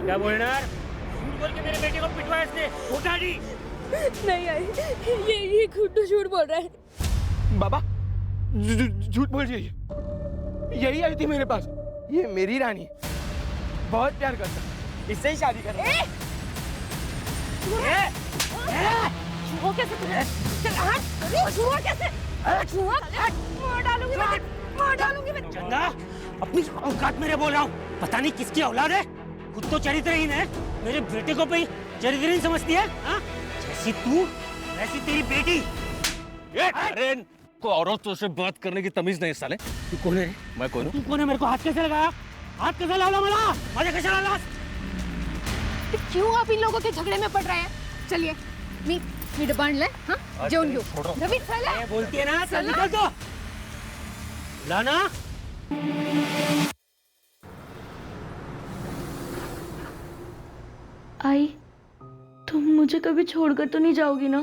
क्या बोलना? झूठ बोल के मेरे बेटे को पिटवाया इसने, उठा दी। नहीं आई, ये खुद झूठ बोल रहा है। बाबा झूठ बोल रही है, यही आई थी मेरे पास, ये मेरी रानी है, बहुत प्यार करता है, इससे ही शादी कर। छुआ कैसे तुझे? छुआ कैसे? छुआ? मार डालूंगी मैं, मार डालूंगी मैं। चंदा, अपनी औकात मेरे बोल रहा हूँ, पता नहीं किसकी औलाद है, खुद तो चरित्रहीन है, मेरे बेटे को भी चरित्रहीन समझती है, हाँ? जैसी तू वैसी तेरी बेटी। अरे को औरतों से बात करने की तमीज नहीं साले। तू कौन है? मैं कौन हूँ? तू कौन है? मेरे को हाथ कैसे लगाया? हाथ कैसे लावला मला? माझ्या कशाला लास? क्यों आप इन लोगों के झगड़े में पड़ रहे हैं? चलिए, मी डब्बा आणलाय, हाँ? जेवण घेऊ। रवी चला। ये बोलती है ना, चल निकल तो। लाना। आई, तुम मुझे कभी छोड़कर तो नहीं जाओगी ना?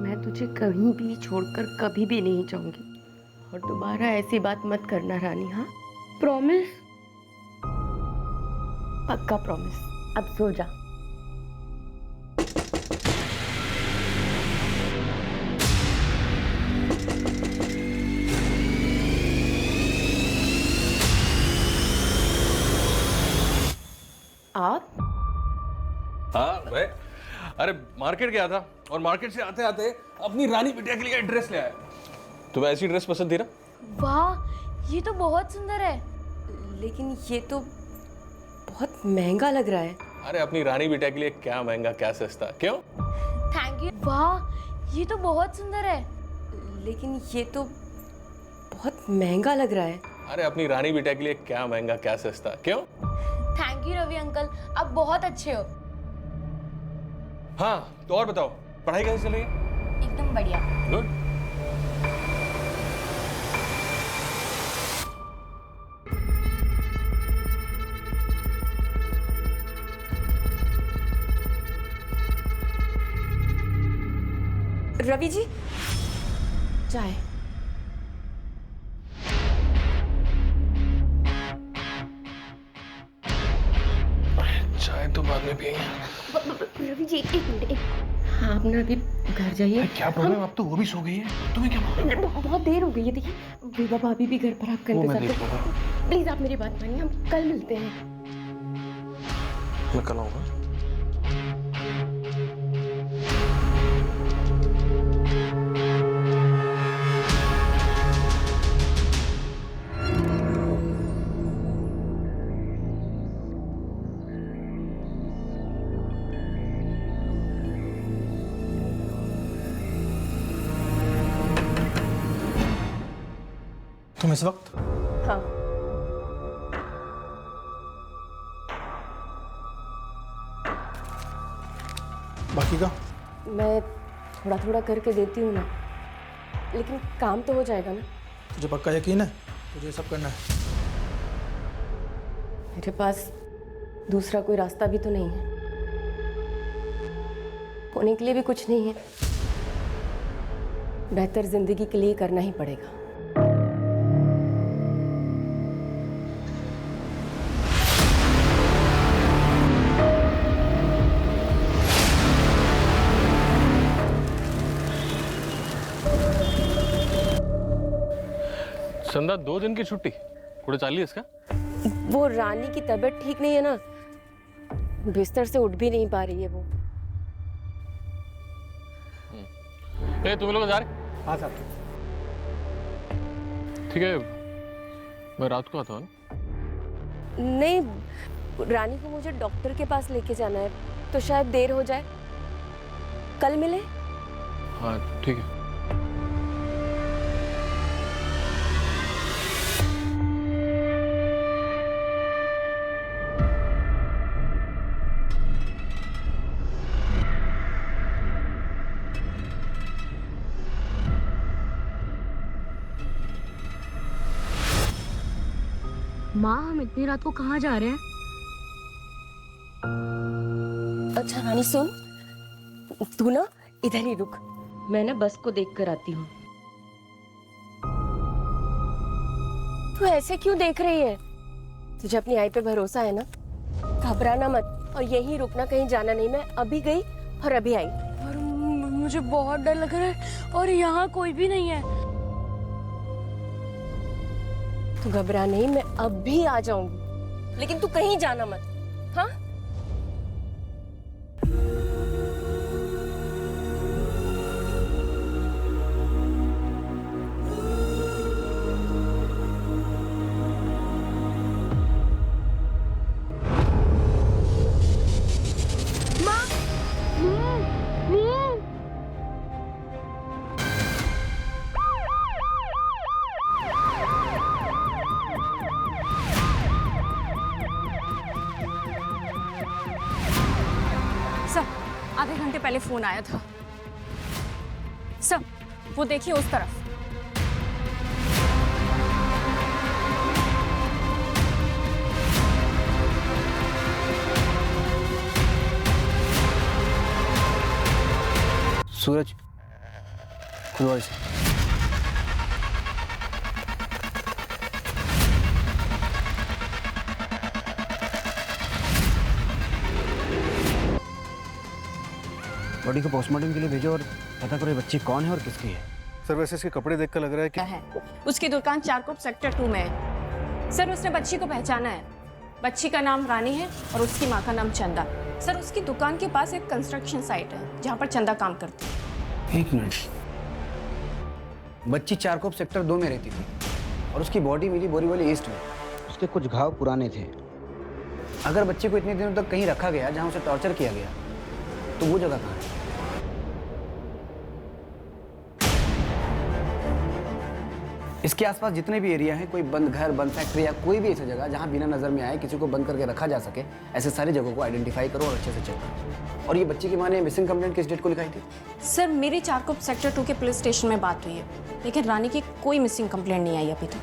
मैं तुझे कहीं भी छोड़कर कभी भी नहीं जाऊंगी, और दोबारा ऐसी बात मत करना रानी। हाँ, प्रॉमिस? पक्का प्रॉमिस। अब सो जा। आप? हाँ भाई, अरे मार्केट गया था और मार्केट से आते आते अपनी रानी बिटिया के लिए ड्रेस ले आया। तुम्हें ऐसी ड्रेस पसंद थी ना? वाह, ये तो बहुत सुंदर है। लेकिन ये तो बहुत महंगा लग रहा है। अरे अपनी रानी बिटिया के लिए क्या महंगा क्या सस्ता, क्यों? Thank you. वाह, ये तो बहुत सुंदर है। लेकिन ये तो बहुत महंगा लग रहा है। अरे अपनी रानी बिटिया के लिए क्या महंगा क्या सस्ता, क्यों? थैंक यू रवि अंकल, आप बहुत अच्छे हो। हाँ, तो और बताओ, पढ़ाई कैसे चल रही है? एकदम बढ़िया। गुड। रवि जी, चाय। चाय तो बाद में पियेंगे। रवि जी, एक मिनट। हाँ, आप ना अभी घर जाइए। क्या प्रॉब्लम? अब तो वो भी सो गई है, तुम्हें क्या प्रॉब्लम? बहुत देर हो गई है। देखिए, विभा भाभी भी घर पर आपका इंतजार कर। प्लीज आप मेरी बात मानिए, हम कल मिलते हैं। मैं कल आऊंगा। तुम इस वक्त? हाँ। बाकी का? मैं थोड़ा थोड़ा करके देती हूँ ना, लेकिन काम तो हो जाएगा ना? तुझे पक्का यकीन है तुझे ये सब करना है? मेरे पास दूसरा कोई रास्ता भी तो नहीं है, होने के लिए भी कुछ नहीं है। बेहतर जिंदगी के लिए करना ही पड़ेगा। संदा 2 दिन की छुट्टी कुछ चाली इसका? वो रानी की तबीयत ठीक नहीं है ना, बिस्तर से उठ भी नहीं पा रही है वो। ए, तुम लोग जा रहे? हाँ साहब। ठीक है, मैं रात को आता हूँ। नहीं, रानी को मुझे डॉक्टर के पास लेके जाना है, तो शायद देर हो जाए। कल मिले? हाँ ठीक है। माँ, हम इतनी रात को कहाँ जा रहे हैं? अच्छा रानी सुन, तू ना इधर ही रुक, मैं ना बस को देख कर आती हूँ। तू ऐसे क्यों देख रही है? तुझे अपनी आई पे भरोसा है ना? घबराना मत और यहीं रुकना, कहीं जाना नहीं। मैं अभी गई और अभी आई। और मुझे बहुत डर लग रहा है और यहाँ कोई भी नहीं है। तू घबरा नहीं, मैं अब भी आ जाऊंगी, लेकिन तू कहीं जाना मत। हाँ? सर, आधे घंटे पहले फोन आया था। सर, वो देखिए उस तरफ। सूरज, खुलवा इसे। बॉडी को पोस्टमार्टम के लिए भेजो और पता करो ये बच्ची कौन है और किसकी है। सर वैसे इसके कपड़े देखकर लग रहा है कि है उसकी दुकान चारकोप सेक्टर 2 में है। सर, उसने बच्ची को पहचाना है। बच्ची का नाम रानी है और उसकी माँ का नाम चंदा। सर, उसकी दुकान के पास एक कंस्ट्रक्शन साइट है जहाँ पर चंदा काम करती है। एक मिनट, बच्ची चारकोप सेक्टर 2 में रहती थी और उसकी बॉडी मिली बोरीवली ईस्ट में। उसके कुछ घाव पुराने थे। अगर बच्चे को इतने दिनों तक कहीं रखा गया जहाँ उसे टॉर्चर किया गया तो वो जगह कहाँ है? इसके आसपास जितने भी एरिया हैं, कोई बंद घर, बंद फैक्ट्री या कोई भी ऐसी जगह जहां बिना नजर में आए किसी को बंद करके रखा जा सके, ऐसे सारी जगहों को आइडेंटिफाई करो और अच्छे से चेक करो। और ये बच्ची की माँ ने मिसिंग कंप्लेंट किस डेट को लिखाई थी? सर, मेरी चारकोप सेक्टर 2 के पुलिस स्टेशन में बात हुई है, लेकिन रानी की कोई मिसिंग कंप्लेंट नहीं आई अभी तक।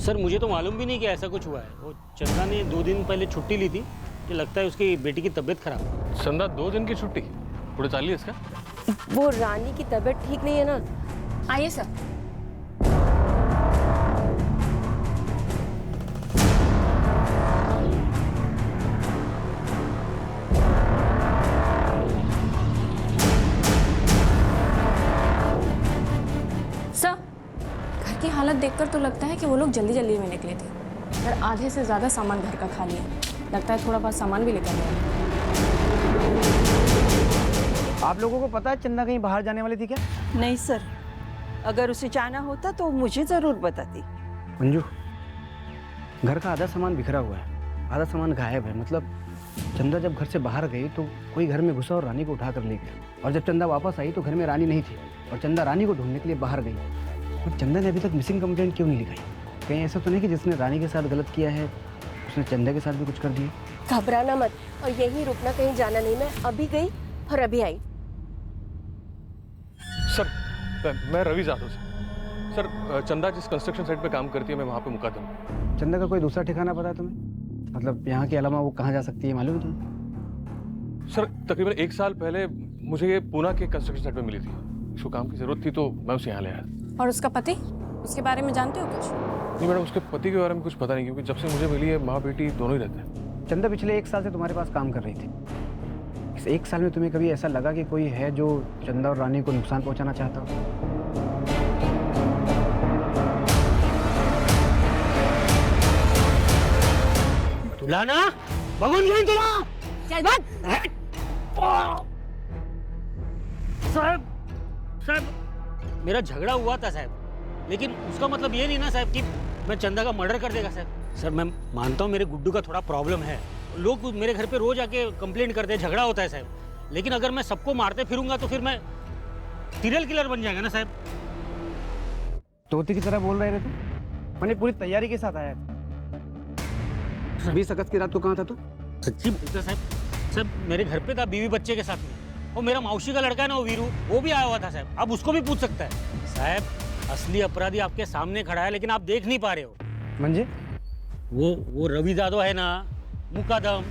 सर मुझे तो मालूम भी नहीं कि ऐसा कुछ हुआ है। वो चंदा ने 2 दिन पहले छुट्टी ली थी। मुझे लगता है उसकी बेटी की तबीयत खराब है। चंदा 2 दिन की छुट्टी पूरे चालिए इसका। वो रानी की तबीयत ठीक नहीं है ना। आइए सर। सर, घर की हालत देखकर तो लगता है कि वो लोग जल्दी जल्दी में निकले थे। सर, आधे से ज्यादा सामान घर का खा लिया। लगता है थोड़ा बहुत सामान भी लेकर गए। आप लोगों को पता है चंदा कहीं बाहर जाने वाली थी क्या? नहीं सर, अगर उसे जाना होता तो मुझे जरूर बताती। मंजू, घर का आधा सामान बिखरा हुआ है, आधा सामान गायब है। मतलब चंदा जब घर से बाहर गई तो कोई घर में घुसा और रानी को उठा कर ले गया। और जब चंदा वापस आई तो घर में रानी नहीं थी और चंदा रानी को ढूंढने के लिए बाहर गई। और चंदा ने अभी तक मिसिंग कंप्लेंट क्यों नहीं लिखाई? कहीं ऐसा तो नहीं कि जिसने रानी के साथ गलत किया है उसने चंदा के साथ भी कुछ कर दिया? घबराना मत और यहीं रुकना, कहीं जाना नहीं। मैं अभी गई और अभी आई। सर मैं रवि जाधव सर, चंदा जिस कंस्ट्रक्शन साइट पे काम करती है मैं वहाँ पे मुकदम हूँ। चंदा का कोई दूसरा ठिकाना पता है तुम्हें? मतलब यहाँ के अलावा वो कहाँ जा सकती है, मालूम है तुम्हें? सर तकरीबन 1 साल पहले मुझे ये पूना के कंस्ट्रक्शन साइट पे मिली थी। उसको काम की जरूरत थी तो मैं उसे यहाँ ले आया। और उसका पति, उसके बारे में जानते हो कुछ? नहीं मैडम, उसके पति के बारे में कुछ पता नहीं, क्योंकि जब से मुझे मिली है माँ बेटी दोनों ही रहते हैं। चंदा पिछले 1 साल से तुम्हारे पास काम कर रही थी। इस 1 साल में तुम्हें कभी ऐसा लगा कि कोई है जो चंदा और रानी को नुकसान पहुंचाना चाहता हो? तुलाना भगवान नहीं तुला। चल बात। साहब मेरा झगड़ा हुआ था साहब, लेकिन उसका मतलब ये नहीं ना साहब कि मैं चंदा का मर्डर कर देगा साहब। सर मैं मानता हूँ मेरे गुड्डू का थोड़ा प्रॉब्लम है, लोग मेरे घर पे रोज आके कंप्लेंट करते हैं, झगड़ा होता है साहब। लेकिन अगर मैं सबको मारते फिरूंगा तो फिर मैं सीरियल किलर बन जाएगा ना साहब। तोते की तरह बोल रहे थे तुम? मैंने पूरी तैयारी के साथ आया था। 20 अगस्त की रात को कहाँ था तू? सच्ची बोलते साहब। साहब मेरे घर पे था बीवी बच्चे के साथ में। वो मेरा मौसी का लड़का है ना, वो वीरू, वो भी आया हुआ था साहब। आप उसको भी पूछ सकता है साहब। असली अपराधी आपके सामने खड़ा है लेकिन आप देख नहीं पा रहे हो। मंजे वो रवि जादव है ना, मुकदम,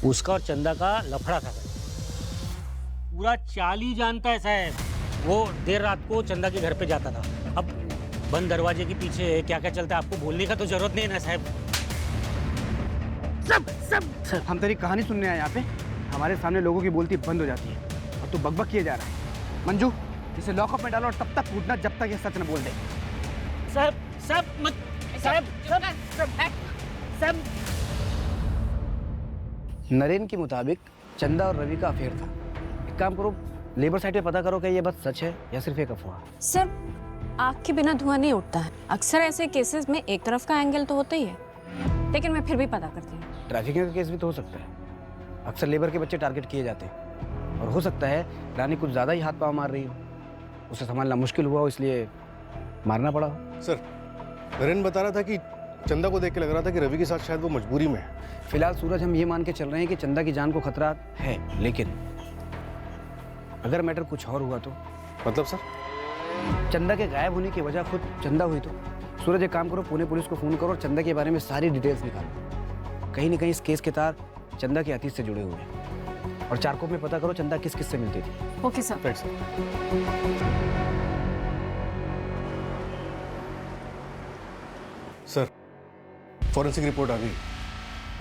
उसका और चंदा का लफड़ा था साहब। पूरा चाल ही जानता है साहब। वो देर रात को चंदा के घर पे जाता था। अब बंद दरवाजे के पीछे क्या क्या चलता है आपको बोलने का तो जरूरत नहीं है ना साहब। सर हम तेरी कहानी सुनने आए यहाँ पे, हमारे सामने लोगों की बोलती बंद हो जाती है और तू बकबक किए जा रहा है। मंजू इसे लॉकअप में डालो और तब तक कूदना जब तक ये सच न बोल दे। साहब मत साहब नरेन के मुताबिक चंदा और रवि का अफेयर था। एक काम करो, लेबर साइट पे पता करो कि ये बात सच है या सिर्फ एक अफवाह। सर आग के बिना धुआं नहीं उठता है। अक्सर ऐसे केसेस में एक तरफ का एंगल तो होता ही है, लेकिन मैं फिर भी पता करती हूँ। ट्रैफिकिंग का केस भी तो हो सकता है। अक्सर लेबर के बच्चे टारगेट किए जाते हैं और हो सकता है रानी कुछ ज़्यादा ही हाथ पाँव मार रही हो, उसे संभालना मुश्किल हुआ हो इसलिए मारना पड़ा हो। सर नरेन बता रहा था कि चंदा को देख के लग रहा था कि रवि के साथ शायद वो मजबूरी में है। फिलहाल सूरज हम ये मान के चल रहे हैं कि चंदा की जान को खतरा है, लेकिन अगर मैटर कुछ और हुआ तो? मतलब सर? चंदा के गायब होने की वजह खुद चंदा हुई तो? सूरज एक काम करो, पुणे पुलिस को फोन करो और चंदा के बारे में सारी डिटेल्स निकालो। कहीं ना कहीं इस केस के तार चंदा के अतीत से जुड़े हुए हैं और चारकोप में पता करो चंदा किस किस से मिलती थी। Okay sir. Right sir. Forensic report आ गई।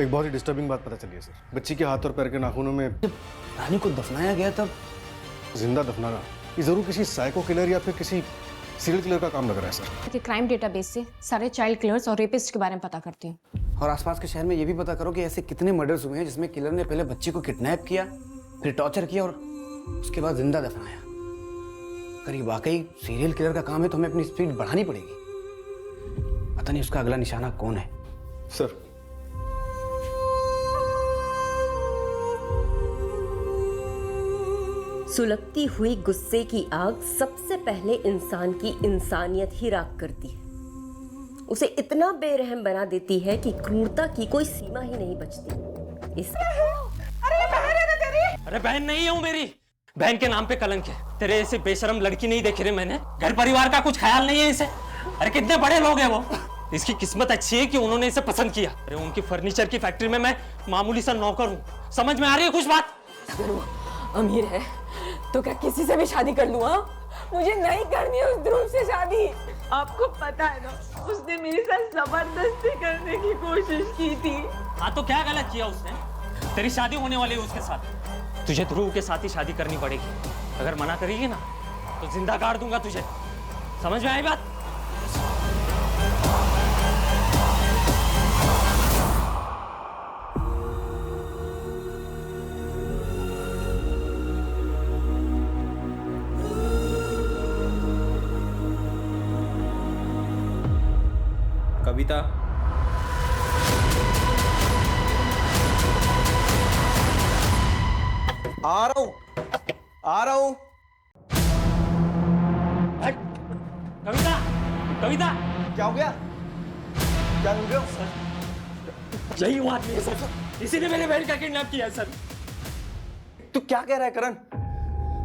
एक बहुत ही डिस्टर्बिंग बात पता चली है सर। बच्ची के हाथ और पैर के नाखूनों में रानी को दफनाया गया तब जिंदा दफनाना, ये जरूर किसी साइको किलर या फिर किसी सीरियल किलर का काम लग रहा है सर। कि क्राइम डेटाबेस से सारे चाइल्ड किलर्स और रेपिस्ट के बारे में पता करती हूँ। और आसपास के शहर में ये भी पता करो कि ऐसे कितने मर्डर्स हुए हैं जिसमें किलर ने पहले बच्ची को किडनैप किया, फिर टॉर्चर किया और उसके बाद जिंदा दफनाया। अगर ये वाकई सीरियल किलर का काम है तो हमें अपनी स्पीड बढ़ानी पड़ेगी। पता नहीं उसका अगला निशाना कौन है। सर सुलगती हुई गुस्से की आग सबसे पहले इंसान की इंसानियत ही राख करती है, उसे इतना बेरहम बना देती है कि क्रूरता की कोई सीमा ही नहीं बचती। इस अरे बहन नहीं हूँ मेरी, बहन के नाम पे कलंक है। तेरे ऐसे बेशरम लड़की नहीं देखी रे मैंने। घर परिवार का कुछ ख्याल नहीं है इसे। अरे कितने बड़े लोग हैं वो। इसकी किस्मत अच्छी है कि उन्होंने इसे पसंद किया। अरे उनकी फर्नीचर की फैक्ट्री में मैं मामूली सा नौकर हूँ। समझ में आ रही है कुछ बात? अगर वो अमीर है तो क्या किसी से भी शादी कर लूँ? मुझे नहीं करनी है उस ध्रुव से शादी। आपको पता है ना, उसने मेरे साथ जबरदस्ती करने की कोशिश की थी। हाँ तो क्या गलत किया उसने? तेरी शादी होने वाली है उसके साथ। तुझे ध्रुव के साथ ही शादी करनी पड़ेगी। अगर मना करेगी ना तो जिंदा गाड़ दूंगा तुझे। समझ में आई बात? कविता, आ रहा हूँ। कविता, कविता, क्या हो गया? क्या हो गया? यही वो आदमी है सर। इसी ने मेरे बहन का किडनैप किया है सर। तू क्या कह रहा है करण?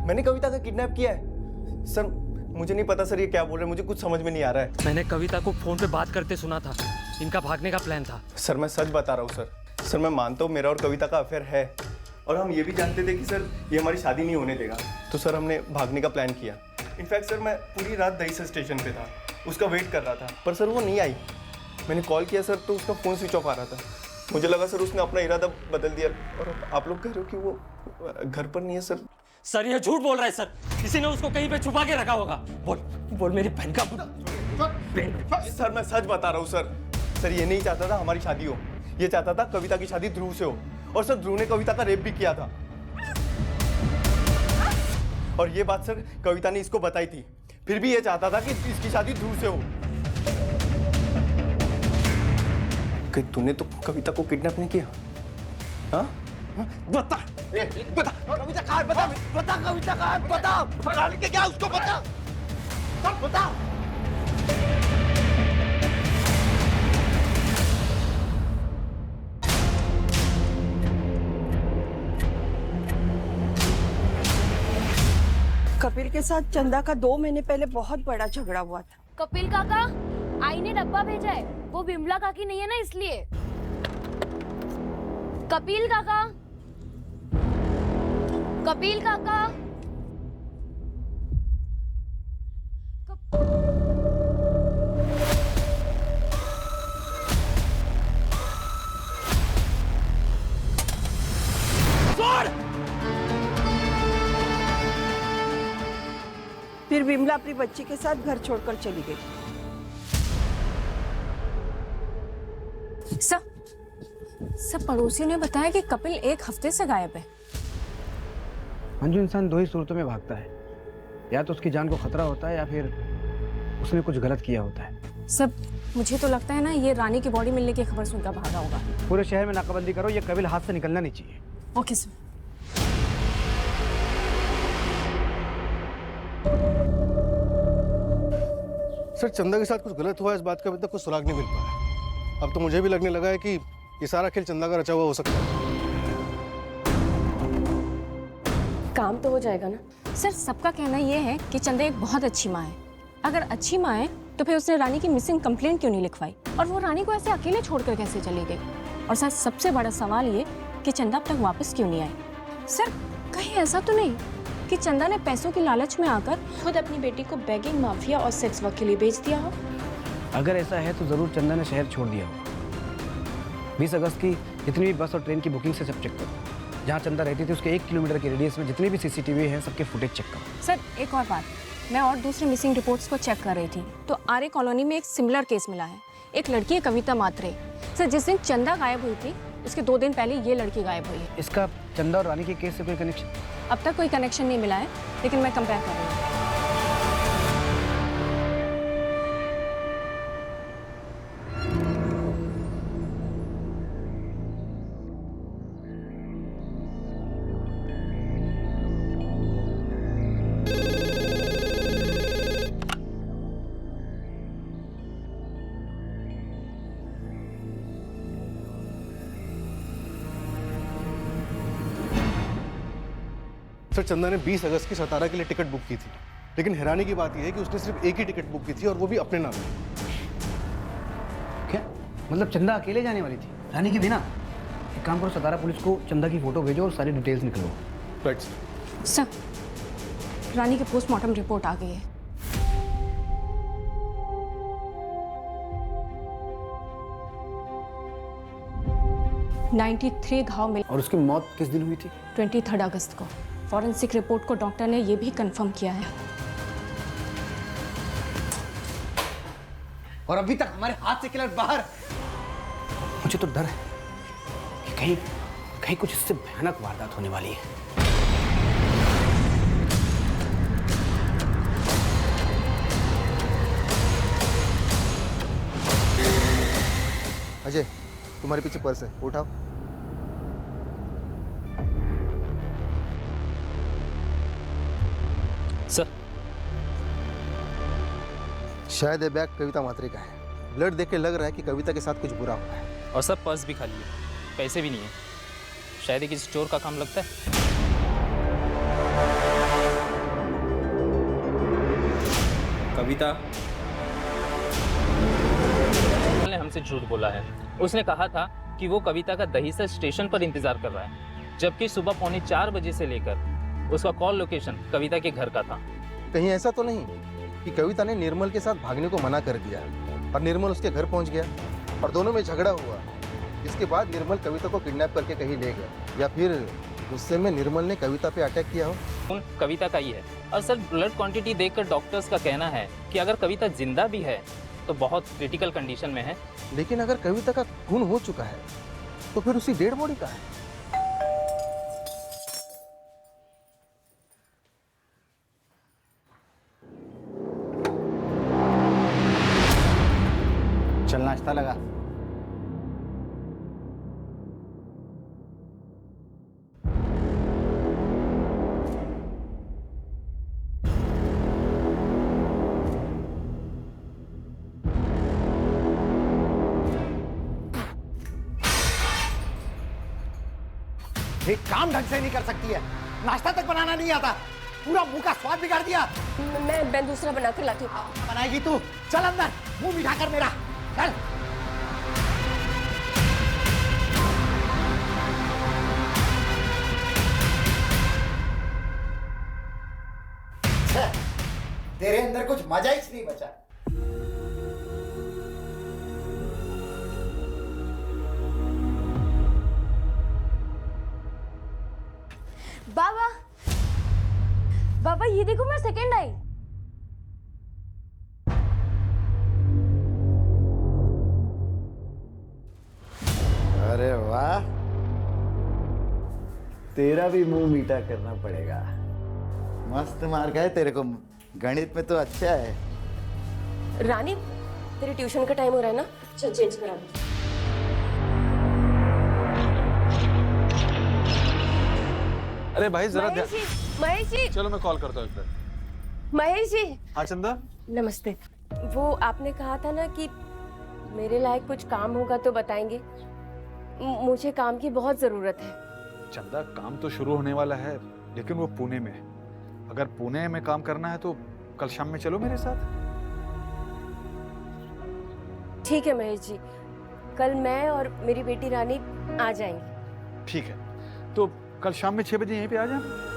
मैंने कविता का किडनैप किया है? सर मुझे नहीं पता सर, ये क्या बोल रहे हैं, मुझे कुछ समझ में नहीं आ रहा है। मैंने कविता को फोन पे बात करते सुना था। इनका भागने का प्लान था। सर मैं सच बता रहा हूँ सर। सर मैं मानता हूँ मेरा और कविता का अफेयर है और हम ये भी जानते थे कि सर ये हमारी शादी नहीं होने देगा, तो सर हमने भागने का प्लान किया। इनफैक्ट सर मैं पूरी रात दहीसर स्टेशन पे था, उसका वेट कर रहा था, पर सर वो नहीं आई। मैंने कॉल किया सर तो उसका फ़ोन स्विच ऑफ आ रहा था। मुझे लगा सर उसने अपना इरादा बदल दिया और आप लोग कह रहे हो कि वो घर पर नहीं है सर। सर ये झूठ बोल रहा है सर। किसी ने उसको कहीं पे छुपा के रखा होगा। बोल बोल मेरी बहन का। सर मैं सच बता रहा हूँ सर। सर ये नहीं चाहता था हमारी शादी हो, ये चाहता था कविता की शादी ध्रुव से हो। और सर ध्रुव ने कविता का रेप भी किया था और ये बात सर कविता ने इसको बताई थी। फिर भी ये चाहता था कि इसकी शादी ध्रुव से हो। कि तूने तो कविता को किडनैप नहीं किया? हाँ? बता बता कविता कहाँ है? बता बता कविता कहाँ है? बता पकड़ के क्या उसको बता बता। कपिल के साथ चंदा का 2 महीने पहले बहुत बड़ा झगड़ा हुआ था। कपिल काका, आई ने डब्बा भेजा है, वो बिमला काकी नहीं है ना इसलिए। कपिल काका, कपिल काका। फिर विमला अपनी बच्ची के साथ घर छोड़कर चली गई। सब पड़ोसियों ने बताया कि कपिल 1 हफ्ते से गायब है। मंजू, इंसान 2 ही सूरतों में भागता है, या तो उसकी जान को खतरा होता है या फिर उसने कुछ गलत किया होता है। सब मुझे तो लगता है ना, ये रानी की बॉडी मिलने की खबर सुनकर भागा होगा। पूरे शहर में नाकाबंदी करो, ये कपिल हाथ से निकलना नहीं चाहिए। Okay sir. सर, चंदा के साथ कुछ गलत हुआ, इस बात का अभी तक कुछ सुराग नहीं मिल पाया। अब तो मुझे भी लगने लगा है कि ये सारा खेल चंदा का रचा हुआ हो सकता है। काम तो हो जाएगा ना? सर, सबका कहना ये है कि चंदा एक बहुत अच्छी माँ है। अगर अच्छी माँ है तो फिर उसने रानी की मिसिंग कंप्लेंट क्यों नहीं लिखवाई, और वो रानी को ऐसे अकेले छोड़कर कैसे चली गई? और सर, सबसे बड़ा सवाल ये कि चंदा अब तक वापस क्यों नहीं आई? सर, कहीं ऐसा तो नहीं कि चंदा ने पैसों की लालच में आकर खुद अपनी बेटी को बेगिंग माफिया और सेक्स वर्क के लिए बेच दिया हो? अगर ऐसा है तो जरूर चंदा ने शहर छोड़ दिया होगा। 20 अगस्त की जितनी भी बस और ट्रेन की बुकिंग से सब चेक करो। जहाँ चंदा रहती थी उसके 1 किलोमीटर के रेडियस में जितने भी सीसीटीवी हैं सबके फुटेज चेक करो। सर, एक और बात, मैं और दूसरे मिसिंग रिपोर्ट्स को चेक कर रही थी तो आर्य कॉलोनी में एक सिमिलर केस मिला है। एक लड़की है कविता मात्रे। सर, जिस दिन चंदा गायब हुई थी उसके 2 दिन पहले ये लड़की गायब हुई है। इसका चंदा और रानी के केस से कोई कनेक्शन? अब तक कोई कनेक्शन नहीं मिला है, लेकिन मैं कंपेयर कर रही हूँ। सर, चंदा ने 20 अगस्त की सतारा के लिए टिकट बुक की थी, लेकिन हैरानी की बात यह है कि उसने सिर्फ एक ही टिकट बुक की थी और वो भी अपने नाम पे। क्या मतलब चंदा अकेले जाने वाली थी, रानी के बिना? एक काम करो, सतारा पुलिस को चंदा की फोटो भेजो और सारी डिटेल्स निकलो। राइट सर, रानी की पोस्टमार्टम रिपोर्ट आ गई है। (93 घाव मिले। और उसकी मौत किस दिन हुई थी? 23 अगस्त को। फॉरेंसिक रिपोर्ट को डॉक्टर ने यह भी कंफर्म किया है। और अभी तक हमारे हाथ से किलर बाहर। मुझे तो डर है कि कहीं कुछ इससे भयानक वारदात होने वाली है। अजय, तुम्हारे पीछे पर्स है, उठाओ। सर, शायद ये बैग कविता मात्रे का है। ब्लड देख के लग रहा है कि कविता के साथ कुछ बुरा हुआ है। और सर, पर्स भी खाली है, पैसे भी नहीं है। शायद ये किसी चोर का काम लगता है। कविता ने हमसे झूठ बोला है। उसने कहा था कि वो कविता का दहीसर स्टेशन पर इंतजार कर रहा है, जबकि सुबह 3:45 बजे से लेकर उसका कॉल लोकेशन कविता के घर का था। कहीं ऐसा तो नहीं कि कविता ने निर्मल के साथ भागने को मना कर दिया और निर्मल उसके घर पहुंच गया और दोनों में झगड़ा हुआ, इसके बाद निर्मल कविता को किडनैप करके कहीं ले गया, या फिर गुस्से में निर्मल ने कविता पे अटैक किया हो? खून कविता का ही है। और सर, ब्लड क्वांटिटी देखकर डॉक्टर्स का कहना है कि अगर कविता जिंदा भी है तो बहुत क्रिटिकल कंडीशन में है। लेकिन अगर कविता का खून हो चुका है तो फिर उसी डेड बॉडी का है। चल, नाश्ता लगा। एक काम ढंग से नहीं कर सकती है, नाश्ता तक बनाना नहीं आता, पूरा मुंह का स्वाद बिगाड़ दिया। मैं दूसरा बना कर लाती हूँ। बनाएगी तू? चल अंदर, मुंह मिठा कर मेरा, चल। तेरे अंदर कुछ मजा ही नहीं बचा। बाबा, बाबा ये देखो, मैं सेकंड आई। वाह, तेरा भी मुंह मीठा करना पड़ेगा। मस्त मार्क है तेरे को, गणित में तो अच्छा है। रानी, तेरे ट्यूशन का टाइम हो रहा है ना, चल चेंज करा दे। अरे भाई जरा महेश जी, चलो मैं कॉल करता हूँ एक बार। महेश जी। हाँ चंदा, नमस्ते। वो आपने कहा था ना कि मेरे लायक कुछ काम होगा तो बताएंगे। मुझे काम की बहुत जरूरत है। चंदा, काम तो शुरू होने वाला है, लेकिन वो पुणे में है। अगर पुणे में काम करना है तो कल शाम में चलो मेरे साथ। ठीक है महेश जी, कल मैं और मेरी बेटी रानी आ जाएंगे। ठीक है, तो कल शाम में 6 बजे यहीं पे आ जाना।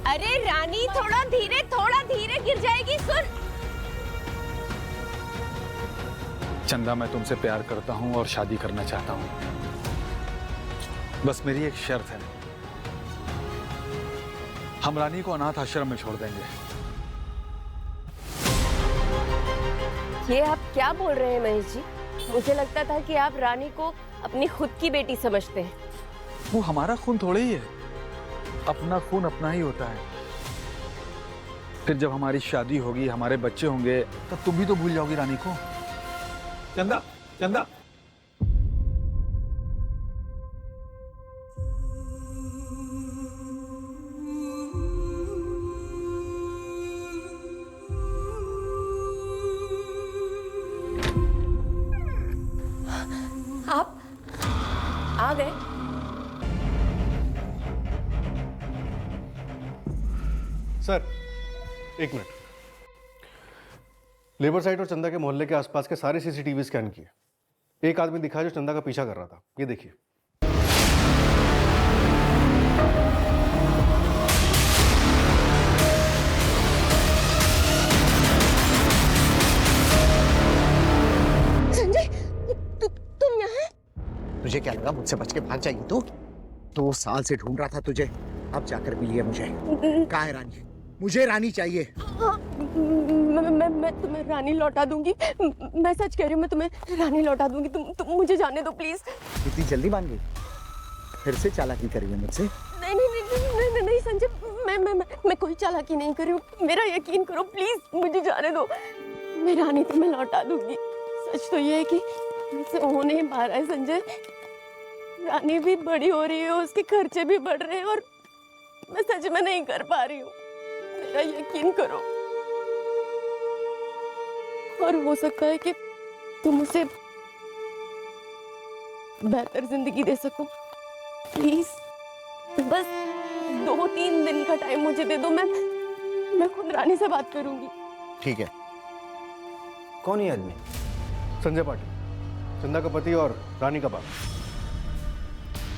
अरे रानी, थोड़ा धीरे गिर जाएगी। सुन चंदा, मैं तुमसे प्यार करता हूँ और शादी करना चाहता हूँ। बस मेरी एक शर्त है, हम रानी को अनाथ आश्रम में छोड़ देंगे। ये आप क्या बोल रहे हैं महेश जी? मुझे लगता था कि आप रानी को अपनी खुद की बेटी समझते हैं। वो हमारा खून थोड़े ही है, अपना खून अपना ही होता है। फिर जब हमारी शादी होगी, हमारे बच्चे होंगे, तब तुम भी तो भूल जाओगी रानी को। चंदा, चंदा, आप आ गए? सर, एक मिनट। लेबर साइड और चंदा के मोहल्ले के आसपास के सारे सीसीटीवी स्कैन किए। एक आदमी दिखा जो चंदा का पीछा कर रहा था। ये देखिए। संजय, तुम यहाँ? तुझे क्या लगा मुझसे बच के भाग जाएगी तू? 2 साल से ढूंढ रहा था तुझे, अब जाकर मिली है मुझे। कहाँ है रानी? मुझे रानी चाहिए। मैं तुम्हें रानी लौटा दूंगी। मैं सच कह रही हूँ, मैं तुम्हें रानी लौटा दूंगी। तुम मुझे जाने दो प्लीज। इतनी जल्दी मान गई? फिर से चालाकी कर रही है मुझसे? नहीं संजय, मैं कोई चालाकी नहीं कर रही हूँ। मेरा यकीन करो प्लीज, मुझे जाने दो। मैं रानी तुम्हें लौटा दूंगी। सच तो ये है कि मुझसे हो नहीं पा रहा है संजय। रानी भी बड़ी हो रही है, उसके खर्चे भी बढ़ रहे हैं और मैं सच में नहीं कर पा रही हूँ। मेरा यकीन करो। और हो सकता है कि तुम उसे बेहतर जिंदगी दे सको। प्लीज बस 2-3 दिन का टाइम मुझे दे दो। मैं खुद रानी से बात करूंगी। ठीक है। कौन है आदमी? संजय पाटिल, चंदा का पति और रानी का बाप।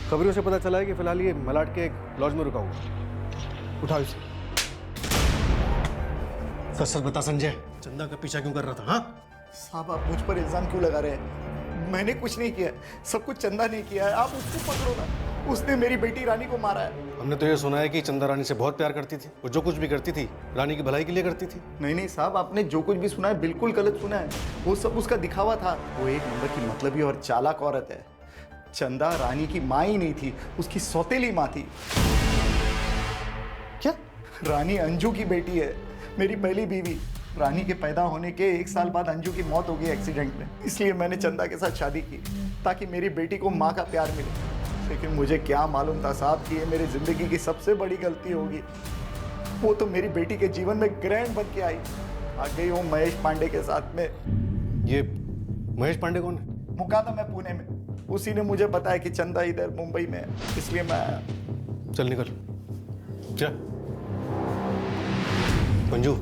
खबरों से पता चला है कि फिलहाल ये मलाड के एक लॉज में रुका हुआ। उठाओ इसे। सच बता संजय, चंदा का पीछा क्यों कर रहा था? हाँ साहब, आप मुझ पर इल्जाम क्यों लगा रहे हैं? मैंने कुछ नहीं किया, सब कुछ चंदा ने किया है। आप उसको पकड़ो ना, उसने मेरी बेटी रानी को मारा है। हमने तो ये सुना है कि चंदा रानी से बहुत प्यार करती थी। वो जो कुछ भी करती थी रानी की भलाई के लिए करती थी। नहीं साहब, आपने जो कुछ भी सुना है बिल्कुल गलत सुना है। वो सब उसका दिखावा था। वो एक नंबर की मतलबी और चालाक औरत है। चंदा रानी की माँ ही नहीं थी, उसकी सौतेली माँ थी। क्या? रानी अंजू की बेटी है, मेरी पहली बीवी। रानी के पैदा होने के 1 साल बाद अंजू की मौत हो गई एक्सीडेंट में। इसलिए मैंने चंदा के साथ शादी की ताकि मेरी बेटी को माँ का प्यार मिले। लेकिन मुझे क्या मालूम था साहब कि ये मेरी जिंदगी की सबसे बड़ी गलती होगी। वो तो मेरी बेटी के जीवन में ग्रैंड बन के आई, आ गई वो महेश पांडे के साथ में। ये महेश पांडे कौन है? मुका था मैं पुणे में, उसी ने मुझे बताया कि चंदा इधर मुंबई में है, इसलिए मैं आया। चल निकल जा। मंजू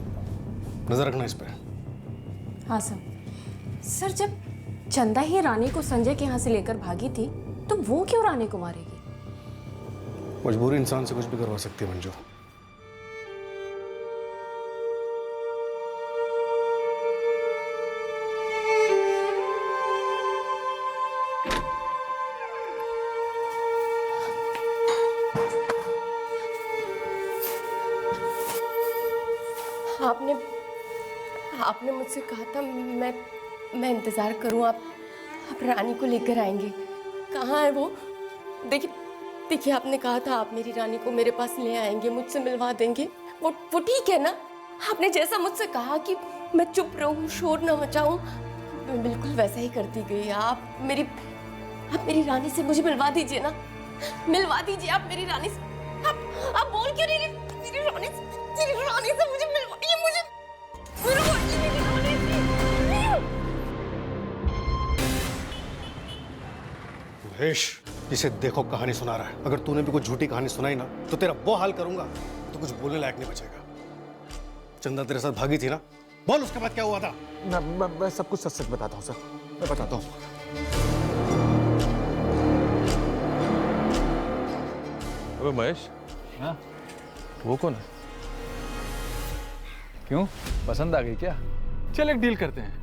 नजर रखना इस पर। हाँ सर। सर जब चंदा ही रानी को संजय के यहाँ से लेकर भागी थी तो वो क्यों रानी को मारेगी? मजबूरी इंसान से कुछ भी करवा सकती है मंजू। आपने मुझसे कहा था मैं इंतजार करूं, आप रानी को लेकर आएंगे। कहाँ है वो? देखिए आपने कहा था आप मेरी रानी को मेरे पास ले आएंगे, मुझसे मिलवा देंगे। वो ठीक है ना? आपने जैसा मुझसे कहा कि मैं चुप रहूं, शोर ना मचाऊं, मैं बिल्कुल वैसा ही करती गई। आप मेरी रानी से मुझे मिलवा दीजिए ना, मिलवा दीजिए आप मेरी रानी से। आप बोल क्यों नहीं रही? मेरी रानी से मुझे मिलवाइए, मुझे मिलवाइए मेरी रानी से। महेश, इसे देखो कहानी सुना रहा है। अगर तूने भी कोई झूठी कहानी सुनाई ना तो तेरा वो हाल करूंगा तो कुछ बोलने लायक नहीं बचेगा। चंदा तेरे साथ भागी थी ना, बोल उसके बाद क्या हुआ था? मैं सब कुछ सच बताता हूँ सर, मैं बताता हूँ। अबे महेश, हाँ वो कौन है? क्यों, पसंद आ गई क्या? चल एक डील करते हैं,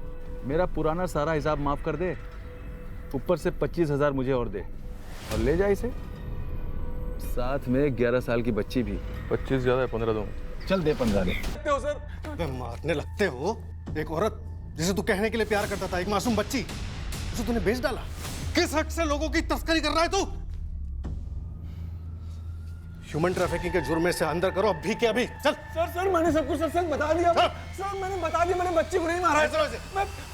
मेरा पुराना सारा हिसाब माफ कर दे, ऊपर से 25,000 मुझे और दे, और ले जा इसे, साथ में 11 साल की बच्ची भी। 25 ज्यादा है, 15 दूंगा। चल दे 15 दे। सर मारने लगते हो एक औरत जिसे तू कहने के लिए प्यार करता था, एक मासूम बच्ची, उसे तूने बेच डाला। किस हक से लोगों की तस्करी कर रहा है तू? ह्यूमन ट्रैफिकिंग के जुर्म में से अंदर करो अभी के अभी। चल। सर मैंने सब कुछ सच बता दिया। सर मैंने बता दिया, मैंने बच्ची को नहीं मारा है।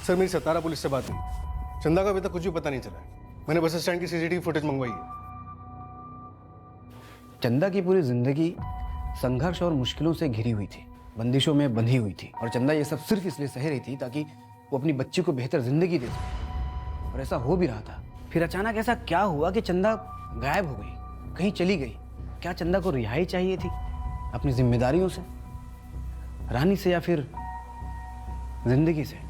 सर मेरी सतारा पुलिस से बात हुई, चंदा का अभी तक कुछ भी पता नहीं चला है। मैंने बस स्टैंड की सीसीटीवी फुटेज मंगवाई है। चंदा की पूरी जिंदगी संघर्ष और मुश्किलों से घिरी हुई थी, बंदिशों में बंधी हुई थी, और चंदा ये सब सिर्फ इसलिए सह रही थी ताकि वो अपनी बच्ची को बेहतर जिंदगी दे सके, और ऐसा हो भी रहा था। फिर अचानक ऐसा क्या हुआ कि चंदा गायब हो गई, कहीं चली गई? क्या चंदा को रिहाई चाहिए थी अपनी जिम्मेदारियों से, रानी से, या फिर जिंदगी से?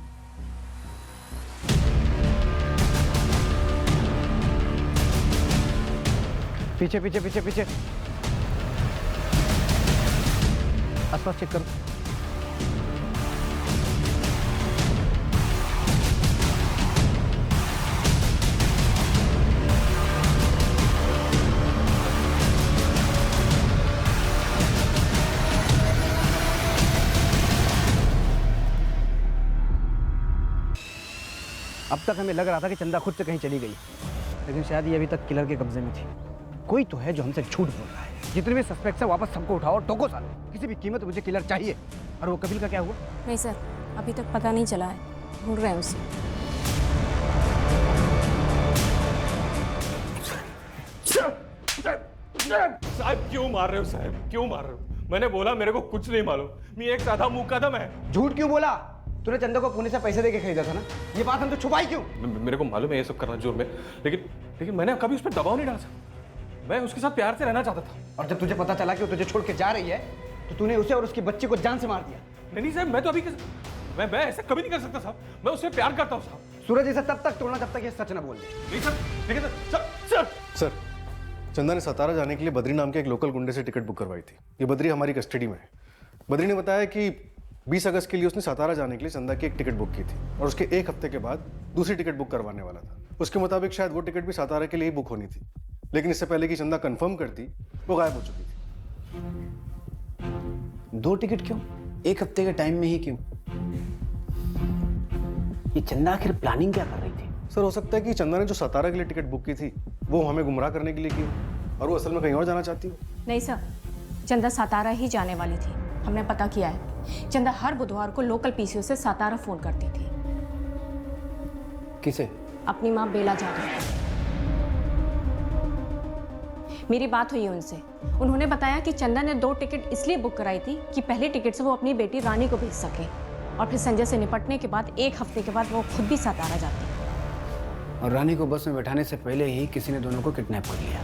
पीछे पीछे पीछे पीछे, आसपास चेक करो। अब तक हमें लग रहा था कि चंदा खुद से कहीं चली गई, लेकिन शायद ये अभी तक किलर के कब्जे में थी। कोई तो है जो हमसे झूठ बोल रहा है। जितने भी सस्पेक्ट्स हैं वापस सबको उठाओ और ठोको सालो, किसी भी कीमत पे मुझे किलर चाहिए। और वो कपिल का क्या हुआ? नहीं सर, अभी तक पता नहीं चला है, ढूंढ रहे हैं उसे। साहब क्यों मार रहे हो? साहब क्यों मार रहे हो? मैंने बोला मेरे को कुछ नहीं मालूम, मैं एक साधा मुकदम है। झूठ क्यों बोला? तूने चंदा को पुणे से पैसे देके खरीदा था ना, ये बात हम तो छुपाई क्यों? मेरे को मालूम है ये सब करना जुर्म है, लेकिन मैंने कभी उस पर दबाव नहीं डाला था। मैं उसके साथ प्यार से रहना चाहता था। और जब तुझे पता चला कि वो तुझे छोड़ के जा रही है तो तूने उसे और उसकी बच्ची को जान से मार दिया। नहीं साहब, मैं तो अभी मैं ऐसा कभी नहीं कर सकता साहब, मैं उससे प्यार करता हूँ साहब। सूरज इसे तब तक तोड़ना जब तक ये सच ना बोल दे। नहीं सर, लेकिन सर सर चंदा ने सतारा जाने के लिए बद्री नाम के एक लोकल गुंडे से टिकट बुक करवाई थी। ये बद्री हमारी कस्टडी में है। बद्री ने बताया कि 20 अगस्त के लिए उसने सतारा जाने के लिए चंदा की एक टिकट बुक की थी, और उसके एक हफ्ते के बाद दूसरी टिकट बुक करवाने वाला था। उसके मुताबिक शायद वो टिकट भी सतारा के लिए ही बुक होनी थी, लेकिन इससे पहले कि चंदा कंफर्म करती वो गायब हो चुकी थी। 2 टिकट क्यों? एक हफ्ते के टाइम में ही क्यों? ये चंदा आखिर प्लानिंग क्या कर रही थी? सर हो सकता है कि चंदा ने जो सतारा के लिए टिकट बुक की थी वो हमें गुमराह करने के लिए की, और वो असल में कहीं और जाना चाहती हो। नहीं सर, चंदा सातारा ही जाने वाली थी। हमने पता किया है, चंदा हर बुधवार को लोकल पीसीओ से सातारा फोन करती थी। किसे? अपनी माँ बेला जादव। मेरी बात हुई उनसे, उन्होंने बताया कि चंदा ने 2 टिकट इसलिए बुक कराई थी कि पहली टिकट से वो अपनी बेटी रानी को भेज सके, और फिर संजय से निपटने के बाद 1 हफ्ते के बाद वो खुद भी सातारा जाती। और रानी को बस में बैठाने से पहले ही किसी ने दोनों को किडनैप कर लिया।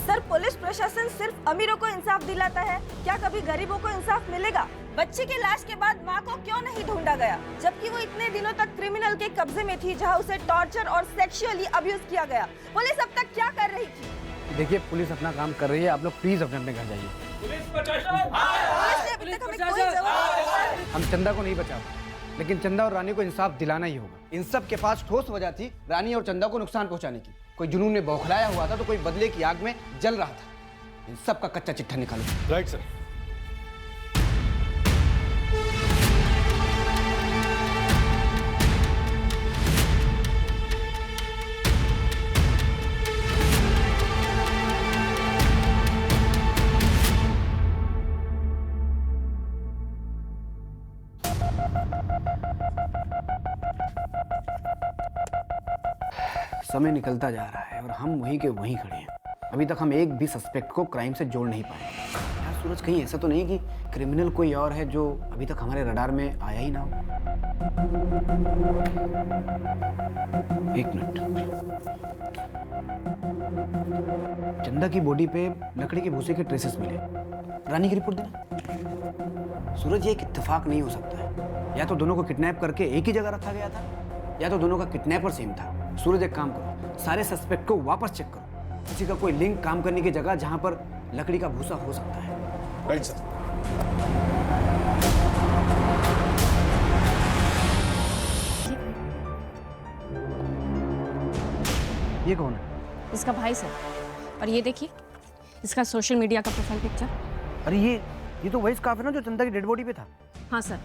सर, पुलिस प्रशासन सिर्फ अमीरों को इंसाफ दिलाता है, क्या कभी गरीबों को इंसाफ मिलेगा? बच्ची की लाश के बाद मां को क्यों नहीं ढूंढा गया, जबकि वो इतने दिनों तक क्रिमिनल के कब्जे में थी, जहां उसे टॉर्चर और सेक्सुअली अब्यूज किया गया। पुलिस अब तक क्या कर रही थी? देखिए, पुलिस अपना काम कर रही है, आप लोग प्लीज अपने अपने घर जाइए। अभी तक हमें कोई जवाब। हम चंदा को नहीं बचा, लेकिन चंदा और रानी को इंसाफ दिलाना ही होगा। इन सब के पास ठोस वजह थी रानी और चंदा को नुकसान पहुंचाने की। कोई जुनून में बौखलाया हुआ था तो कोई बदले की आग में जल रहा था। इन सब का कच्चा चिट्ठा निकालो। Right sir. समय निकलता जा रहा है और हम वहीं के वहीं खड़े हैं। अभी तक हम एक भी सस्पेक्ट को क्राइम से जोड़ नहीं पाए। यार सूरज, कहीं ऐसा तो नहीं कि क्रिमिनल कोई और है जो अभी तक हमारे रडार में आया ही ना हो? एक मिनट। चंदा की बॉडी पे लकड़ी के भूसे के ट्रेसेस मिले। रानी की रिपोर्ट देना। सूरज, ये एक इत्तेफाक नहीं हो सकता है। या तो दोनों को किडनैप करके एक ही जगह रखा गया था, या तो दोनों का किडनैपर सेम था। सूरज, एक काम करो, सारे सस्पेक्ट को वापस चेक करो। किसी का कोई लिंक काम करने की जगह जहां पर लकड़ी का भूसा हो सकता है। Right sir. ये कौन है? इसका भाई सर। और ये देखिए, इसका सोशल मीडिया का प्रोफाइल पिक्चर। अरे ये तो वही स्कार्फ है ना जो चंदा की डेड बॉडी पे था। हाँ सर।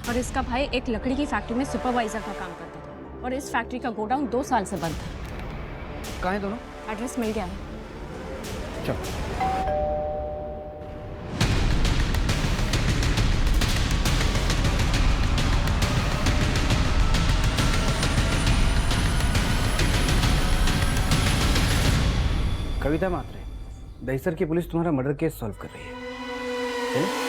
और इसका भाई एक लकड़ी की फैक्ट्री में सुपरवाइजर का काम करता था और इस फैक्ट्री का गोडाउन 2 साल से बंद था। कहाँ है दोनों? एड्रेस मिल गया है। चलो। कविता मात्रे, दहीसर की पुलिस तुम्हारा मर्डर केस सॉल्व कर रही है। चलो?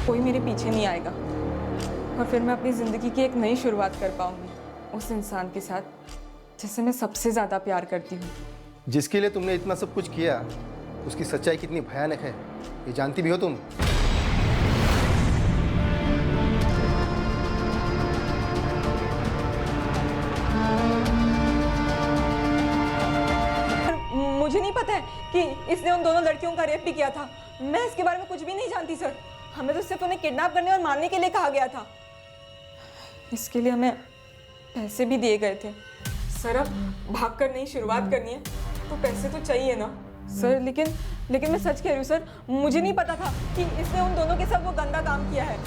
कोई मेरे पीछे नहीं आएगा और फिर मैं अपनी ज़िंदगी की एक नई शुरुआत कर पाऊंगी उस इंसान के साथ जिससे मैं सबसे ज़्यादा प्यार करती हूँ। जिसके लिए तुमने इतना सब कुछ किया, उसकी सच्चाई कितनी भयानक है ये जानती भी हो तुम? मुझे नहीं पता है कि इसने उन दोनों लड़कियों का रेप भी किया था। मैं इसके बारे में कुछ भी नहीं जानती सर। हमें तो सिर्फ उन्हें किडनैप करने और मारने के लिए कहा गया था। इसके लिए हमें पैसे भी दिए गए थे। सर, अब भागकर नई शुरुआत करनी है तो पैसे तो चाहिए ना सर। लेकिन मैं सच कह रही हूँ सर, मुझे नहीं पता था कि इसने उन दोनों के साथ वो गंदा काम किया है।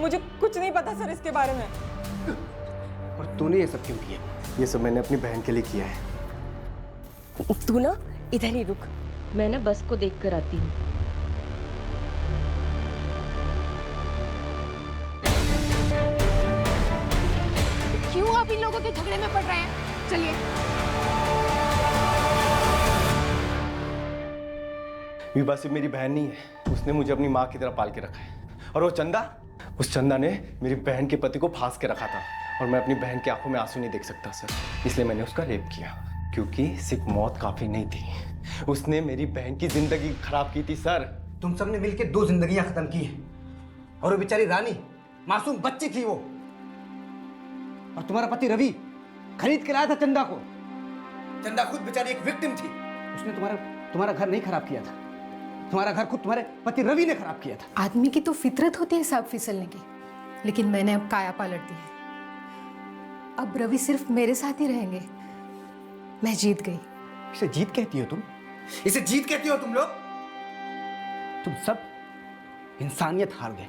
मुझे कुछ नहीं पता सर इसके बारे में। और तूने ये सब क्यों किया? ये सब मैंने अपनी बहन के लिए किया है। तू ना इधर ही रुक, मैं ना बस को देख कर आती हूँ। क्यों आप इन लोगों के झगड़े में पड़ रहे हैं? चलिए। विभा सिर्फ मेरी बहन नहीं है, उसने मुझे अपनी माँ की तरह पाल के रखा है। और वो चंदा, उस चंदा ने मेरी बहन के पति को फांस के रखा था और मैं अपनी बहन की आंखों में आंसू नहीं देख सकता सर, इसलिए मैंने उसका रेप किया। क्योंकि सिर्फ मौत काफी नहीं थी, उसने मेरी बहन की जिंदगी खराब की थी सर। तुम सबने मिलकर 2 जिंदगियां खत्म की हैं और वो बेचारी रानी मासूम बच्ची थी वो। और तुम्हारा पति रवि खरीद के लाया था चंदा को। चंदा खुद बेचारी एक विक्टिम थी। उसने तुम्हारा घर नहीं खराब किया था, तुम्हारा घर खुद तुम्हारे पति रवि ने खराब किया था। आदमी की तो फितरत होती है सांप फिसलने की, लेकिन मैंने अब काया पलट दी है। अब रवि सिर्फ मेरे साथ ही रहेंगे। मैं जीत गई। इसे जीत कहती हो तुम? इसे जीत कहती हो तुम लोग? तुम सब इंसानियत हार गए।